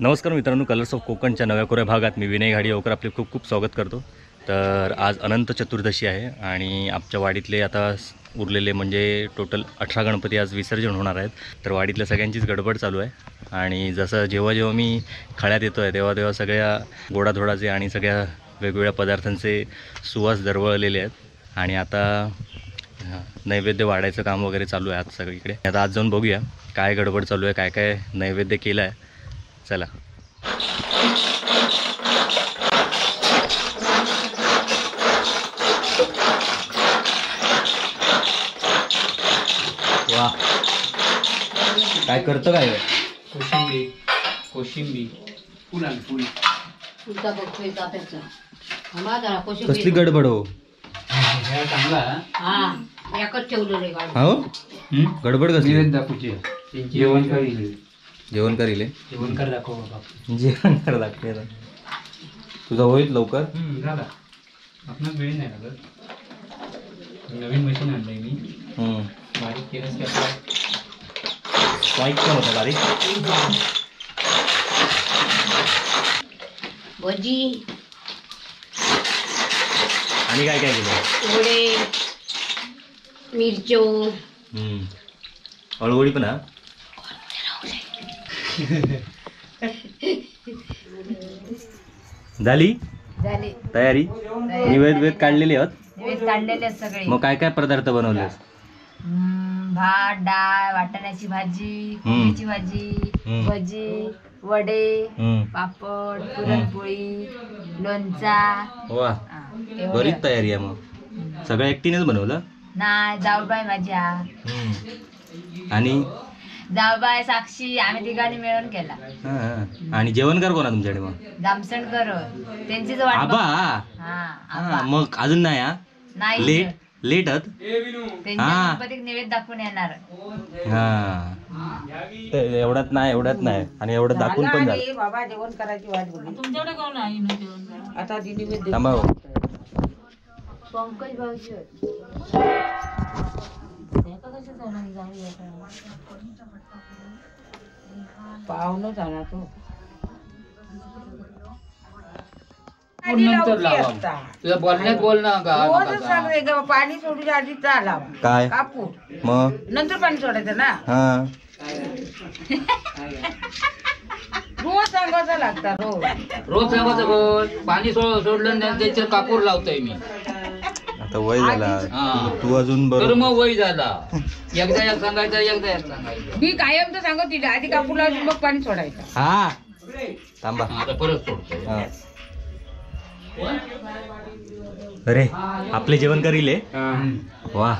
नमस्कार मित्रांनो, colours of कोकणच्या नव्या कोऱ्या भागात मी विनय घाडिगावकर आपले खूप खूप स्वागत करतो। तर आज अनंत चतुर्दशी आहे आणि आमच्या वाडीतले आता उरलेले म्हणजे टोटल 18 गणपती आज विसर्जन होणार आहेत। तर वाडीतल्या सगळ्यांचीच गडबड चालू आहे आणि जसं जेव्हा मी खळ्यात येतो आहे तेव्हा सगळ्या गोडाधोडाचे आणि सगळ्या वेगवेगळ्या पदार्थांचे सुवास दरवळलेले आहेत आणि आता नैवेद्य वाढायचं काम वगैरे चालू आहे आज सगळीकडे। आता आज जाऊन बघूया काय गडबड चालू आहे, काय काय नैवेद्य केलं आहे। चला वा काय करतं काय कोशिंबी कसली गडबड हो गडबड कसली जेवण करीले जेवण कर दाखव बाबा जेवण कर दाखव तुझा होईल लवकर आपण वेळ नाही लागत। नवीन मशीन आणलंय मी बारीक केलंस की आपला स्वाईक पण होता बारीक भजी आणि काय काय केलं वडे मिरचो अळवडी पण हा झाली तयारी निवेद काढलेली आहोत सगळे। मग काय काय पदार्थ बनवले भात डाळ वाटाण्याची भाजी कोबीची भाजी भजी वडे पापड पुरणपोळी लोणचा। वा बरीच तयारी आहे मग सगळं एकटीनेच बनवलं नाही जाऊबाई माझ्या आणि जाऊबाई साक्षी आम्ही तिघांनी मिळून केला। आणि जेवणकार कोणा तुमच्याकडे मग जामसणकर त्यांचीच आबा मग अजून नाही हा नाही लेटत गणपतीक नैवेद्य दाखवून येणार एवढ्यात नाही आणि एवढं दाखवून पण झालं बाबा जेवण करायची वाट बघली तुमच्याकडे कोण आहे आता नैवेद्य थांबा पंकज भाऊजी पाहुणं झाला तो तुझ्या बोलण्यात बोल ना का पाणी सोडूच्या आधी लावा काय कापूर मग नंतर पाणी सोडायचं ना रोज सांगायचं लागतं रोज सांगायचं बोल पाणी सोडलं नाही त्याच्यावर कापूर लावतोय मी आता वय झाला तू अजून बरं मग वय झाला एकदा एक सांगायचं एकदा एक सांगायचं मी कायम तर सांगत तिला आधी कापूर लावायचं मग पाणी सोडायचं हा थांबा आता परत सोडतो अरे आपले जेवण करीले वा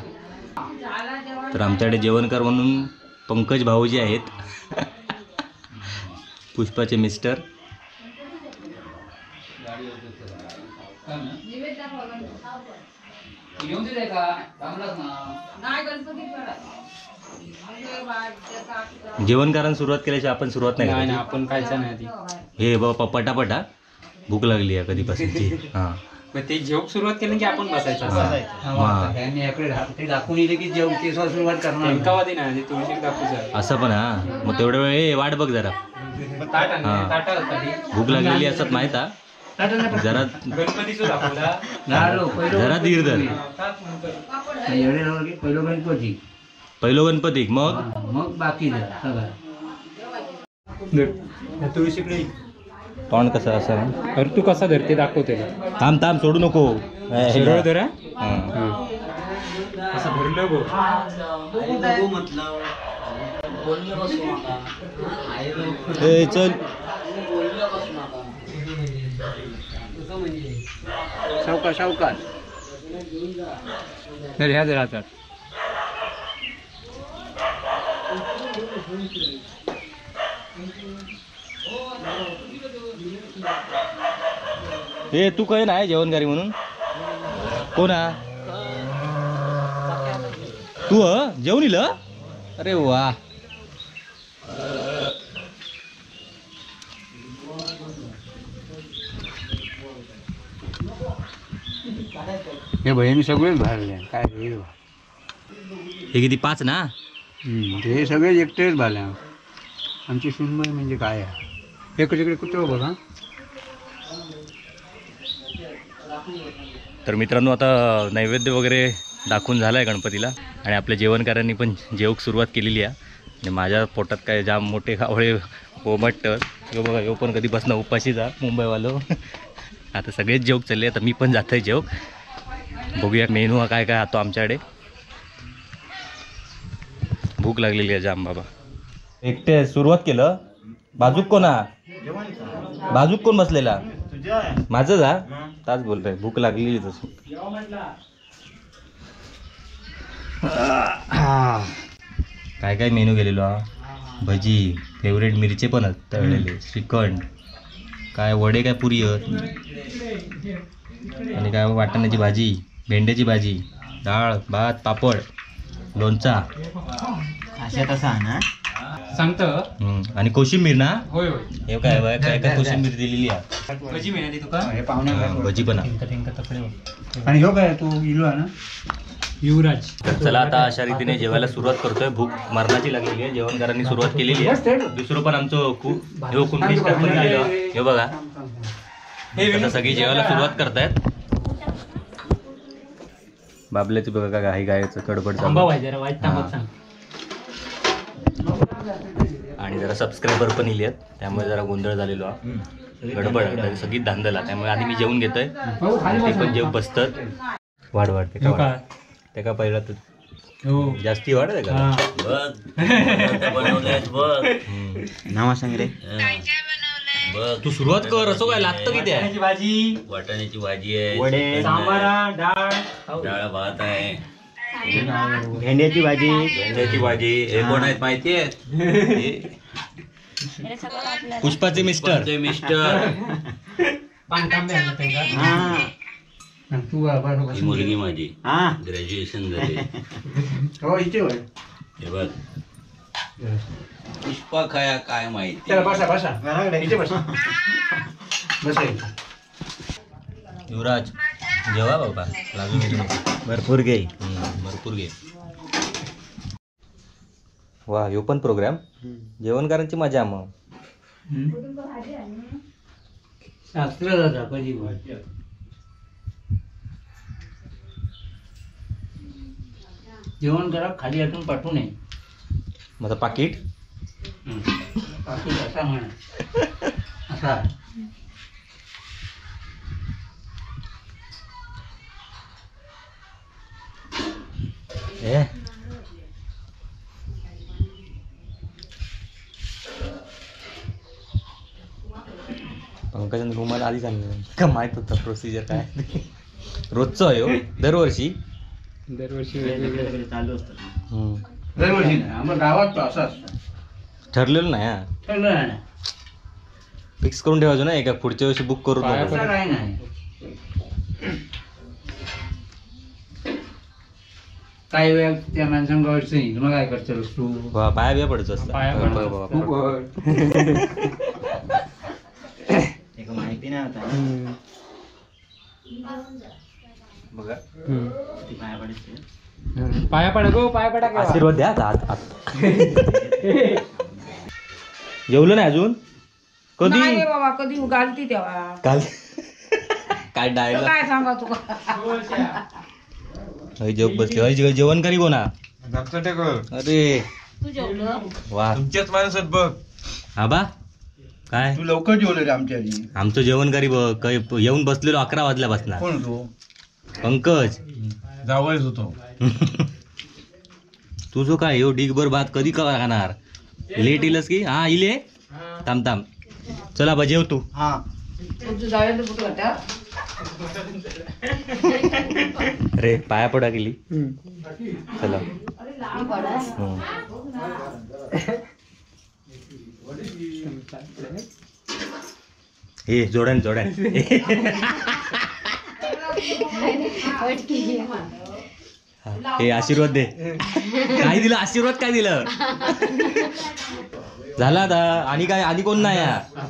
तर आमच्याकडे जेवणकार म्हणून पंकज भाऊजी आहेत पुष्पाचे मिस्टर जेवणकारांना सुरुवात केल्याशिवाय आपण सुरुवात नाही आपण खायचं नाही हे बाबा पटापटा भूक लागली आहे कधीपासूनची मग ते जेवण सुरुवात केली की आपण बसायचं दाखवून येते की जेवण सुरुवात करणार असं पण मग तेवढ्या वेळ वाट बघ जरा भूक लागलेली असत माहित जरा जरा धीर धर पहिलो गणपती मग बाकी तुळशीकडे तोंड कसं असं अरे तू कसा धरते दाखवते थांब सोडू नको धरा असं धरलं चल सावकाश ह्या राहतात हे तू काही नाही जेवणकारी म्हणून कोण तू जेवण इल अरे वा हे बहिणी सगळेच भरले काय हे किती 5 ना? हे सगळेच एकटेच भाल्या. आमची सुनबाई म्हणजे काय आहे. इकडे तिकडे कुठं बघा. तर मित्रांनो आता नैवेद्य वगैरे दाखवून झाला आहे गणपतीला आणि आपल्या जेवणकारांनी पण जेवक सुरुवात केलेली आहे. आणि माझ्या पोटात काय जाम मोठे खावळे कोमटतं. हे बघा ह्यो पण कधीपासून उपाशी जा मुंबईवालो. आता सगळेच जेवक चालले. आता मी पण जात आहे जेवक. बघूया मेनू हा काय काय आतो आमच्याकडे. भूक लागलेली आहे जाम बाबा. एकटे सुरुवात केलं. बाजूक कोणा बाजूक कोण बसलेला माझं जा ताच बोलतोय. भूक लागलेली तसं. काय काय मेनू गेलेलो हा. भजी फेवरेट मिरचे पण आहेत तळलेले. श्रीखंड काय वडे काय पुरी आहेत आणि काय वाटाण्याची भाजी भेंड्याची भाजी डाळ भात पापड लोणचा अशा तसा ना सांगतो. आणि कोशिंबीर ना. होय होय. हे काय बघ, काय काय कोशिंबीर दिलेली आहे. भजी मिळाली तुका. हे पाहुणे भजी पण आहे. आणि ह्यो काय तू इलो आहे ना युवराज. तर चला आता अशा रीतीने जेवायला सुरुवात करतोय. भूक मरणाची लागलेली आहे. जेवणकारांनी सुरुवात केलेली आहे. दुसरं पण आमचं खूप हे कुंडी स्टाफ पण दिलेलं. हे बघा आता सगळी जेवायला सुरुवात करतायत. बाबल्याची बघा का घाई गायचं कडबड चालू. आणि जरा सबस्क्रायबर पण इले आहेत त्यामुळे जरा गोंधळ झालेलो हा. गडबड सगळी धांदला. त्यामुळे आधी मी जेवून घेतोय. ते पण जेव बसतात. वाढ ते का पहिला तर जास्ती वाढ आहे का. नावा सांग रे. तू सुरुवात कर. असं काय लागतं की त्या भाजी वाटाण्याची भाजी आहे. वडे सांबारा डाळ डाळ भात आहे. भेंड्याची भाजी हे कोण आहेत माहिती आहे. पुष्पाचे मिस्टर तू बरोबर ही मुलगी माझी हा ग्रॅज्युएशन झाली. हो इथे होय. हे बघ पुष्पा खाया काय माहिती. चला बसा इथे बसा. बसा युवराज जेवा बाबा लागून भरपूर घे. भरपूर घे. वा ह्यो पण प्रोग्राम जेवणकारांची मजा. मग शास्त्र दादा कधी जेवण करा खाली आतून पाठवू नये. माझं पाकिट पाकिट असा म्हणा असा. ए पंकजन रुमाला आधी सांगितलं का माहित होतं प्रोसिजर काय. रोजचं आहे हो दरवर्षी वेगवेगळे चालू असतात. दरवर्षी नाही आम्हाला गावात असं असतं. ठरलेलं नाही हा. ठरलं नाही फिक्स करून ठेवायचं ना. एका पुढच्या वर्षी बुक करून नको. असं काही नाही. काही वेळ त्या माणसांना गावाचं नाही मग काय करतो तू. वा, पाया बिया पडायचं असतं. पाया पडायचं. माहिती नाही होता बघा पाया पडा गो पाया पडा. आशीर्वाद द्या आता. जेवलं नाही अजून कधी नाही बाबा कधी घालती तेव्हा काल काय डायलॉग काय सांगा तुका. जेवण बसले. जेवण करी कोणा. अरे तू जेवलं वा तुमच्याच माणसात बघ. आबा काय तू लवकर जेवले रे आमच्या आधी. आमचं जेवण करी बघ. काही येऊन बसलेलो 11 वाजल्यापासून. कोण तू पंकज जावळच होतो. तुझं काय हो ढीगभर भात कधी खाणार. लेट येईलच की. हा इले थांब चला बा जेव तू. हा तुझं जायला कुठं होत्या. अरे पाया पडा गेली. चला हे जोड्यान हे आशीर्वाद दे. काय दिलं आशीर्वाद काय दिलं. झाला आता. आणि काय आणि कोण नाही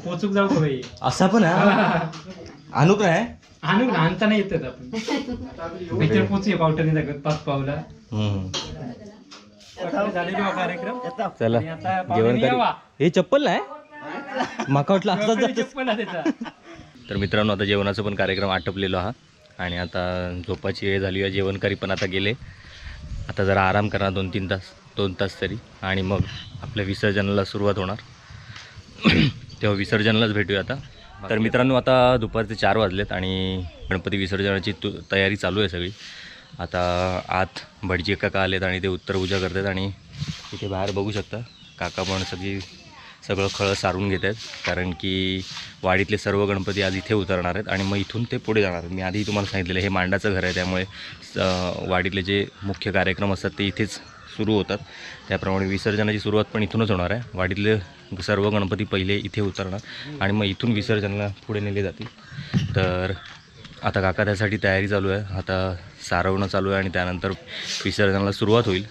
पोचूक जाऊ का बाई. असा पण हा अनुक नाही आणू लहानताना येतात आपण पिक्चर पोचूया पावटाने जागत 5 पावला झालेली बा कार्यक्रम. चला आणि आता जेवण पाहुणे कर. यावा. हे चप्पल आहे माका वाटलं असंच गावाकडे जातं. चप्पल आहे त्याचा. तर मित्रांनो आता जेवणाचा पण कार्यक्रम आटपलेलो हा आणि आता झोपाची वेळ झाली आहे. जेवणकारी पण आता गेले. आता जरा आराम करणार 2 तास तरी आणि मग आपल्या विसर्जनाला सुरुवात होणार. तेव्हा विसर्जनालाच भेटूया आता. तर मित्रांनो आता दुपारचे 4 वाजलेत आणि गणपती विसर्जनाची तयारी चालू आहे सगळी. आता आत भटजी काका आलेत आणि ते उत्तर पूजा करतात आणि इथे बाहेर बघू शकता काका पण सगळं खळं सारून घेत आहेत कारण की वाडीतले सर्व गणपती आज इथे उतरणार आहेत आणि मग इथून ते पुढे जाणार आहेत. मी आधी तुम्हाला सांगितलेलं हे मांडाचं घर आहे त्यामुळे वाडीतले जे मुख्य कार्यक्रम असतात ते इथेच सुरू होतात. त्याप्रमाणे विसर्जनाची सुरुवात पण इथूनच होणार आहे. वाडीतले सर्व गणपती पहिले इथे उतरणार आणि मग इथून विसर्जनाला पुढे नेले जातील. तर आता काका त्यासाठी तयारी चालू आहे. आता सारवणं चालू आहे आणि त्यानंतर विसर्जनाला सुरुवात होईल.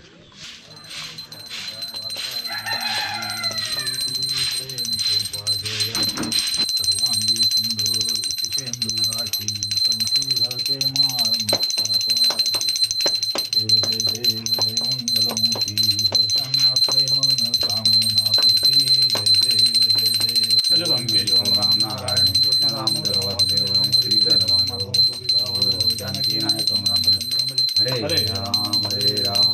हरे राम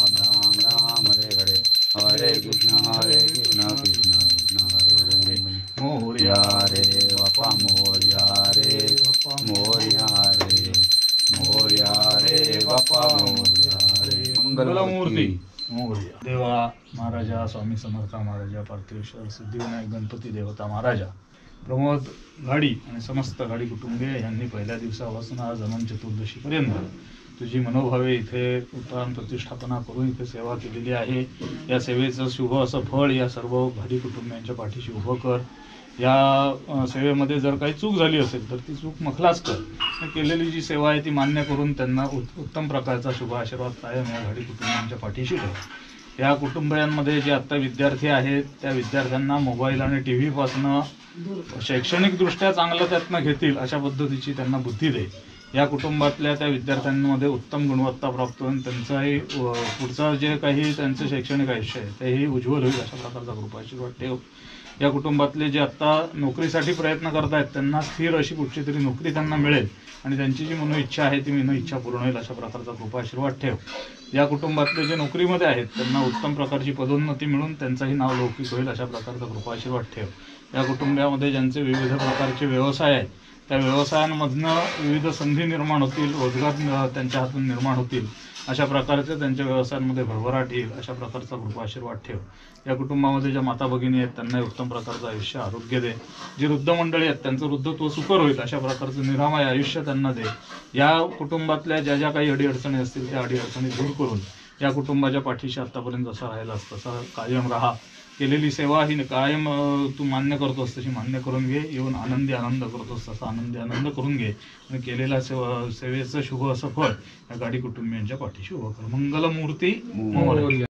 राम राम हरे हरे हरे कृष्ण कृष्ण कृष्ण हरे मोरया रे बापा मोरया रे मोरया रे बापा मोरया रे मंगलमूर्ती मोरया. देवा महाराजा स्वामी समर्था महाराजा पार्थेश्वर सिद्धिविनायक गणपती देवता महाराजा प्रमोद घाडी आणि समस्त घाडी कुटुंबीय यांनी पहिल्या दिवसापासून आज अनंत चतुर्दशीपर्यंत तुझी मनोभावे इथे उत्तम प्रतिष्ठापना करून इथे सेवा केलेली आहे. या सेवेचं शुभ असं फळ या सर्व घाडी कुटुंबियांच्या पाठीशी उभं कर. या सेवेमध्ये जर काही चूक झाली असेल तर ती चूक मखलाच कर. केलेली जी सेवा आहे ती मान्य करून त्यांना उत्तम प्रकारचा शुभ आशीर्वाद कायम या घाडी कुटुंबियांच्या पाठीशी ठेव. या कुटुंबियांमध्ये जे आत्ता विद्यार्थी आहेत त्या विद्यार्थ्यांना मोबाईल आणि टी व्हीपासनं शैक्षणिकदृष्ट्या चांगलं त्यातनं घेतील अशा पद्धतीची त्यांना बुद्धी दे. या कुटुंबातल्या त्या विद्यार्थ्यांमध्ये उत्तम गुणवत्ता प्राप्त होऊन त्यांचाही पुढचं जे काही त्यांचं शैक्षणिक आयुष्य आहे तेही उज्ज्वल होईल अशा प्रकारचा कृपाशीर्वाद ठेव. या कुटुंबातले जे आत्ता नोकरीसाठी प्रयत्न करत आहेत त्यांना स्थिर अशी कुठची तरी नोकरी त्यांना मिळेल आणि त्यांची जी मनोइच्छा आहे ती मनोइच्छा पूर्ण होईल अशा प्रकारचा कृपाशीर्वाद ठेव. या कुटुंबातले जे नोकरीमध्ये आहेत त्यांना उत्तम प्रकारची पदोन्नती मिळून त्यांचाही नाव लौकिक होईल अशा प्रकारचा कृपाशीर्वाद ठेव. या कुटुंबामध्ये ज्यांचे विविध प्रकारचे व्यवसाय आहेत त्या व्यवसायांमधनं विविध संधी निर्माण होतील, रोजगार त्यांच्या हातून निर्माण होतील अशा प्रकारचे त्यांच्या व्यवसायांमध्ये भरभराट येईल अशा प्रकारचा कृपाशीर्वाद ठेव. या कुटुंबामध्ये ज्या माता भगिनी आहेत त्यांना उत्तम प्रकारचं आयुष्य आरोग्य दे. जी वृद्ध मंडळी आहेत त्यांचं वृद्धत्व सुकर होईल अशा प्रकारचं निरामय आयुष्य त्यांना दे. या कुटुंबातल्या ज्या ज्या काही अडीअडचणी असतील त्या अडीअडचणी दूर करून या कुटुंबाच्या पाठीशी आतापर्यंत जसा राहिलास तसा कायम राहा. केलेली सेवा ही कायम तू मान्य करतोस तशी मान्य करून घे. येऊन आनंद करतोस तसा आनंद करून घे आणि केलेल्या सेवेचं शुभ असं फळ या गाडी कुटुंबियांच्या पाठीशी उभं कर. मंगलमूर्ती मोरया.